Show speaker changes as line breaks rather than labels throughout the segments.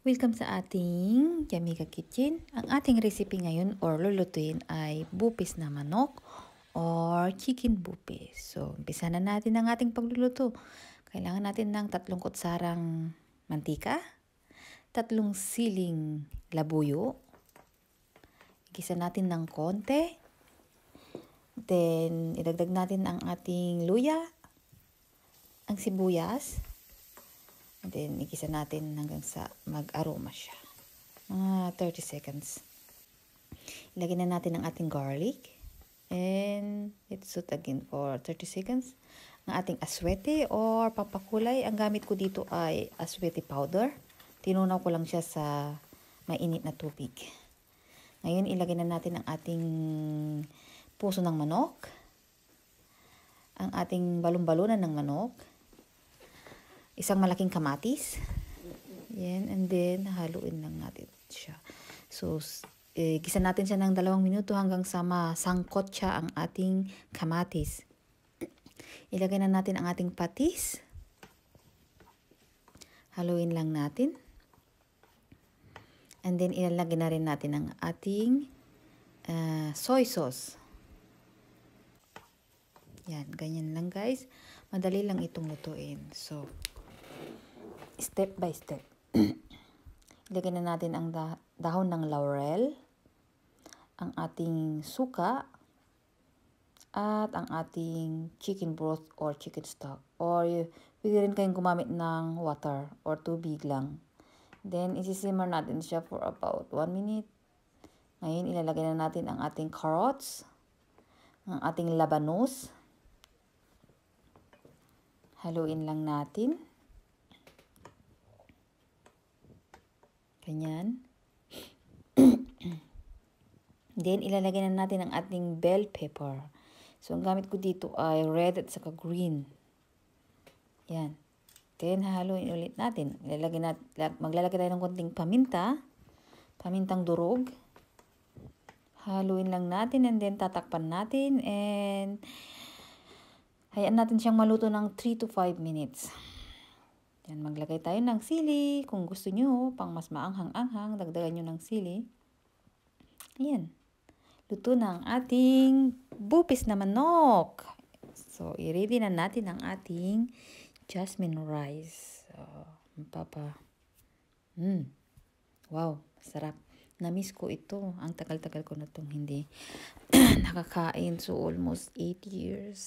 Welcome sa ating Yamiga Kitchen. Ang ating recipe ngayon or lulutuin ay bupis na manok or chicken bupis. So, umpisa na natin ang ating pagluluto. Kailangan natin ng 3 kutsarang mantika, 3 siling labuyo, igisa natin ng konti, then idagdag natin ang ating luya, ang sibuyas, and then, igisa natin hanggang sa mag-aroma siya. Mga 30 seconds. Ilagay na natin ang ating garlic. And let's saute again for 30 seconds. Ang ating aswete or pampakulay. Ang gamit ko dito ay aswete powder. Tinunaw ko lang siya sa mainit na tubig. Ngayon, ilagay na natin ang ating puso ng manok. Ang ating balon-balunan ng manok. Isang malaking kamatis. Yan. And then, haluin lang natin siya. So, gisa natin siya ng 2 minuto hanggang sa masangkot siya ang ating kamatis. Ilagay na natin ang ating patis. Haluin lang natin. And then, ilalagay na rin natin ang ating soy sauce. Yan. Ganyan lang, guys. Madali lang itong lutuin. So, step by step. Ilagay na natin ang dahon ng laurel, ang ating suka, at ang ating chicken broth or chicken stock. Or pwede rin kayong gumamit ng water or tubig lang. Then, isisimmer natin siya for about 1 minute. Ngayon, ilalagay na natin ang ating carrots, ang ating labanos. Haluin lang natin. Ganyan. Then, ilalagay na natin ang ating bell pepper. So, ang gamit ko dito ay red at saka green. Yan. Then, haluin ulit natin. Maglalagay tayo ng konting paminta. Pamintang durog. Haluin lang natin and then tatakpan natin. And, hayaan natin siyang maluto ng 3 to 5 minutes. Yan, maglagay tayo ng sili. Kung gusto nyo, pang mas maanghang-anghang, dagdagan nyo ng sili. Ayan. Luto na ang ating bupis na manok. So, i-ready na natin ang ating jasmine rice. So, wow, sarap. Namiss ko ito. Ang tagal-tagal ko na itong hindi nakakain. So, almost 8 years.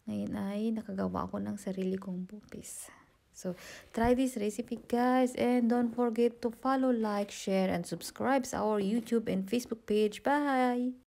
Ngayon ay nakagawa ako ng sarili kong bupis. So, try this recipe, guys. And don't forget to follow, like, share, and subscribe sa our YouTube and Facebook page. Bye!